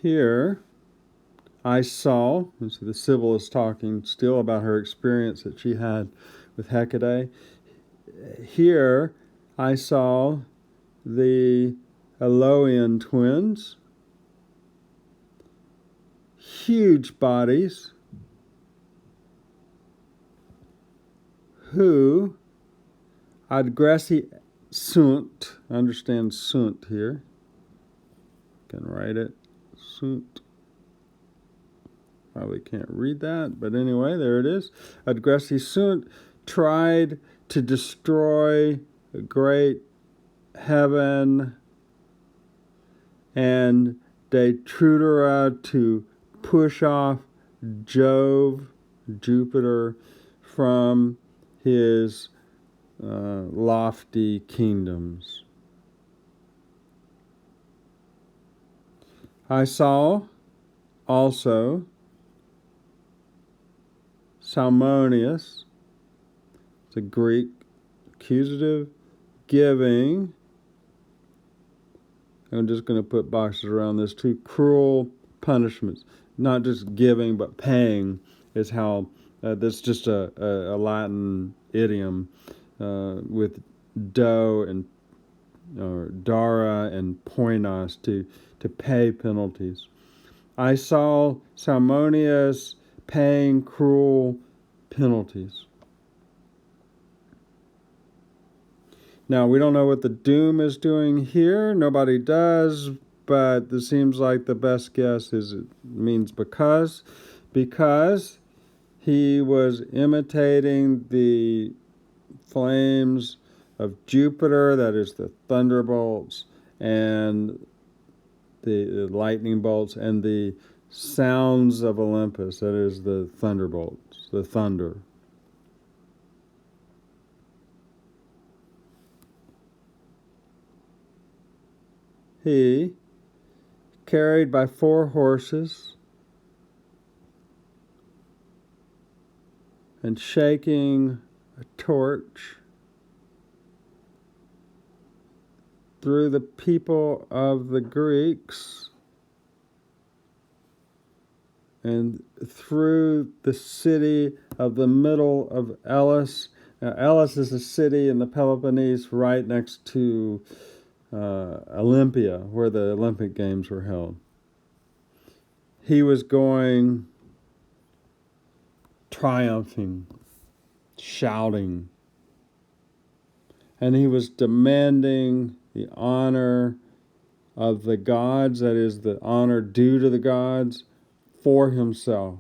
Here I saw, and so the Sibyl is talking still about her experience that she had with Hecate. Here I saw the Eloian twins, huge bodies, who adgressi sunt, understand sunt here, can write it, sunt. Probably can't read that, but anyway, there it is. Adgressi sunt tried to destroy the great heaven, and Detrudera to push off Jupiter, from his lofty kingdoms. I saw also Salmoneus, the Greek accusative, giving, I'm just going to put boxes around this too, cruel punishments. Not just giving, but paying is how, that's just a Latin idiom with do and or dara and poinos to pay penalties. I saw Salmoneus paying cruel penalties. Now, we don't know what the doom is doing here. Nobody does, but it seems like the best guess is it means because he was imitating the flames of Jupiter, that is the thunderbolts, and the lightning bolts, and the sounds of Olympus, that is the thunderbolts, the thunder. He, carried by 4 horses, and shaking a torch through the people of the Greeks and through the city of the middle of Elis. Now, Elis is a city in the Peloponnese right next to Olympia, where the Olympic Games were held. He was going triumphing, shouting, and he was demanding the honor of the gods, that is, the honor due to the gods, for himself.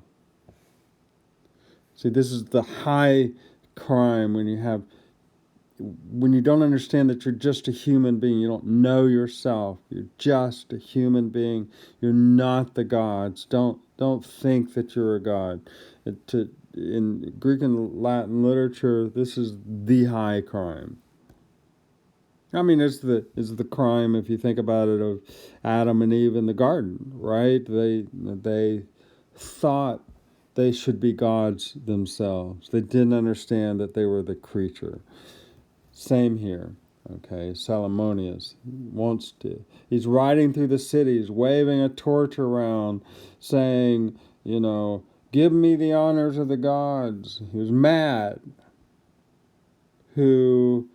See, this is the high crime when you don't understand that you're just a human being. You don't know yourself. You're just a human being. You're not the gods. Don't think that you're a god. In Greek and Latin literature, this is the high crime. I mean, it's the crime, if you think about it, of Adam and Eve in the garden, right? They thought they should be gods themselves. They didn't understand that they were the creature. Same here. Okay, Salmoneus he's riding through the cities, waving a torch around, saying, give me the honors of the gods. He was mad. Who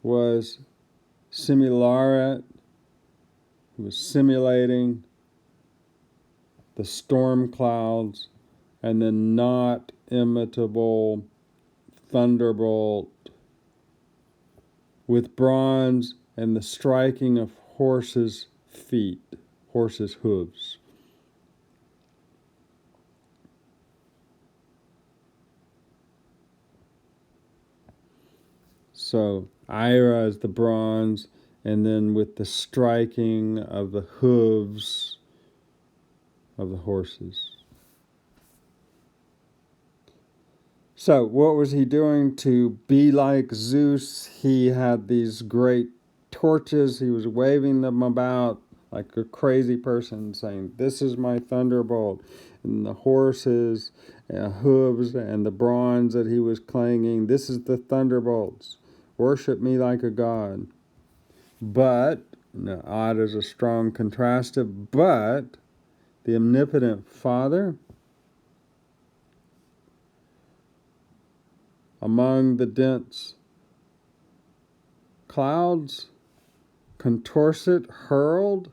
was simularet, who was simulating the storm clouds and the not imitable thunderbolt with bronze and the striking of horses' feet, horses' hooves. So Ira is the bronze, and then with the striking of the hooves of the horses. So what was he doing to be like Zeus? He had these great torches. He was waving them about like a crazy person, saying, this is my thunderbolt. And the horses' hooves and the bronze that he was clanging, this is the thunderbolts. Worship me like a god. But, No, odd is a strong contrastive, but the omnipotent Father, among the dense clouds, contorted, hurled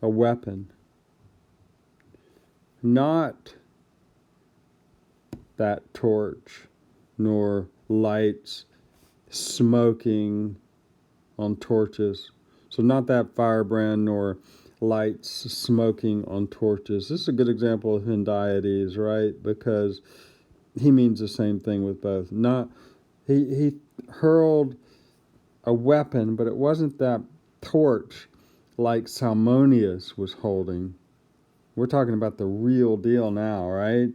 a weapon. Not that torch, nor lights smoking on torches. So not that firebrand, nor lights smoking on torches. This is a good example of Hyndaides, right? Because he means the same thing with both. Not he hurled a weapon, but it wasn't that torch like Salmonius was holding. We're talking about the real deal now, right?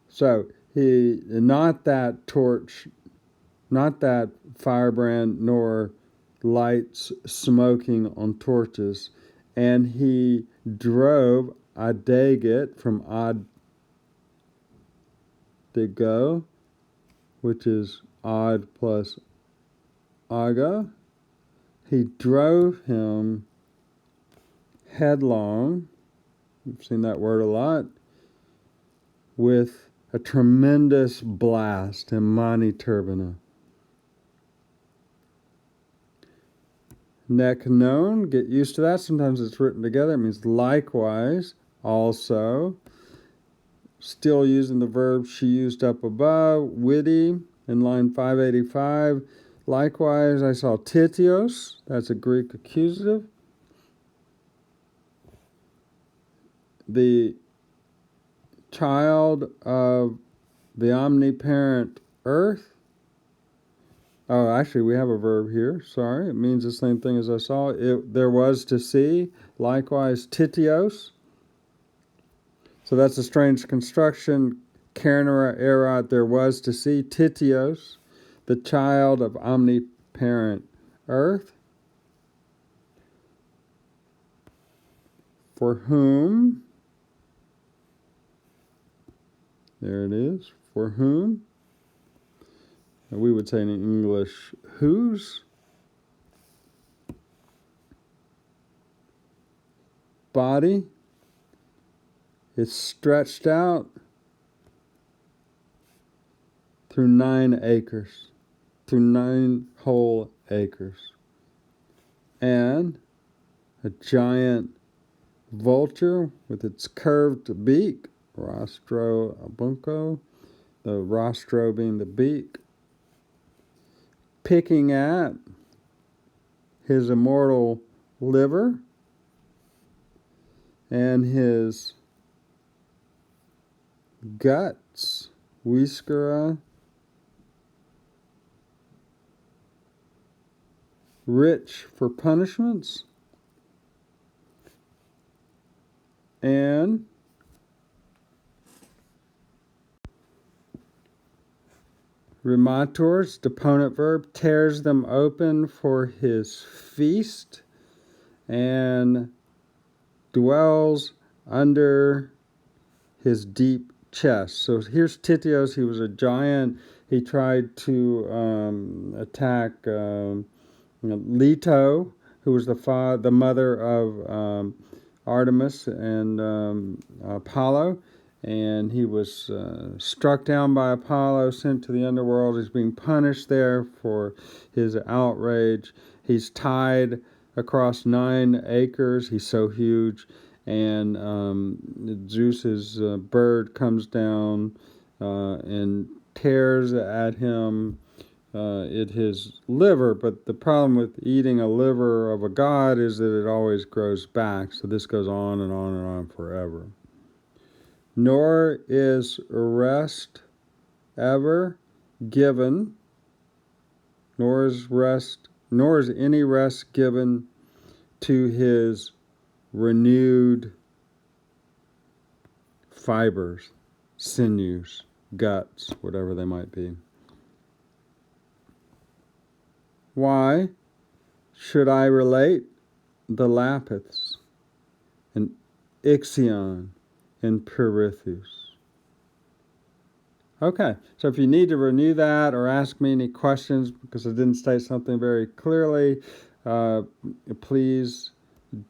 So he, not that torch, not that firebrand, nor lights smoking on torches, and he drove Adeget from Ad to go, which is odd plus aga. He drove him headlong. We've seen that word a lot. With a tremendous blast in Mani Turbina. Neck known, get used to that. Sometimes it's written together. It means likewise, also. Still using the verb she used up above. Witty in line 585. Likewise, I saw titios. That's a Greek accusative. The child of the omniparent earth. Oh, actually, we have a verb here. Sorry, it means the same thing as I saw. There was to see. Likewise, titios. So that's a strange construction. Carnera erat, there was to see. Titios, the child of omniparent earth. For whom, there it is, for whom, and we would say in English, whose body is stretched out through 9 acres, through 9 whole acres. And a giant vulture with its curved beak, rostro abunco, the rostro being the beak, picking at his immortal liver and his guts, viscera, rich for punishments, and remators, deponent verb, tears them open for his feast, and dwells under his deep chest. So here's Titios. He was a giant. He tried to attack Leto, who was the mother of Artemis and Apollo. And he was struck down by Apollo, sent to the underworld. He's being punished there for his outrage. He's tied across 9 acres. He's so huge. And Zeus's bird comes down and tears at him at his liver. But the problem with eating a liver of a god is that it always grows back. So this goes on and on and on forever. Nor is rest ever given, nor is any rest given to his renewed fibers, sinews, guts, whatever they might be. Why should I relate the Lapiths and Ixion and Perithous? Okay, so if you need to renew that or ask me any questions because I didn't state something very clearly, uh, please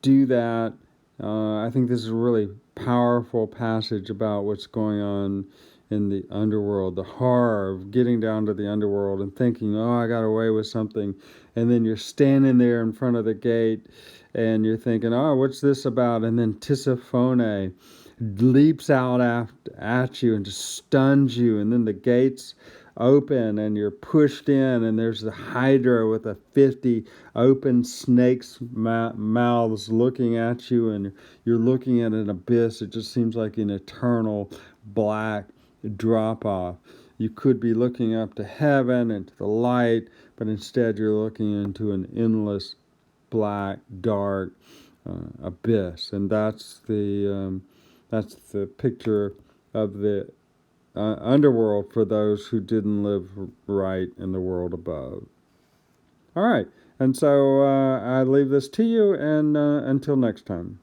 do that. I think this is a really powerful passage about what's going on in the underworld, the horror of getting down to the underworld and thinking, oh, I got away with something. And then you're standing there in front of the gate and you're thinking, oh, what's this about? And then Tisiphone leaps out at you and just stuns you. And then the gates open and you're pushed in, and there's the Hydra with a 50 open snakes' mouths looking at you, and you're looking at an abyss. It just seems like an eternal black drop off. You could be looking up to heaven and to the light, but instead you're looking into an endless black, dark abyss, and that's the picture of the underworld for those who didn't live right in the world above. All right, and so I leave this to you, and until next time.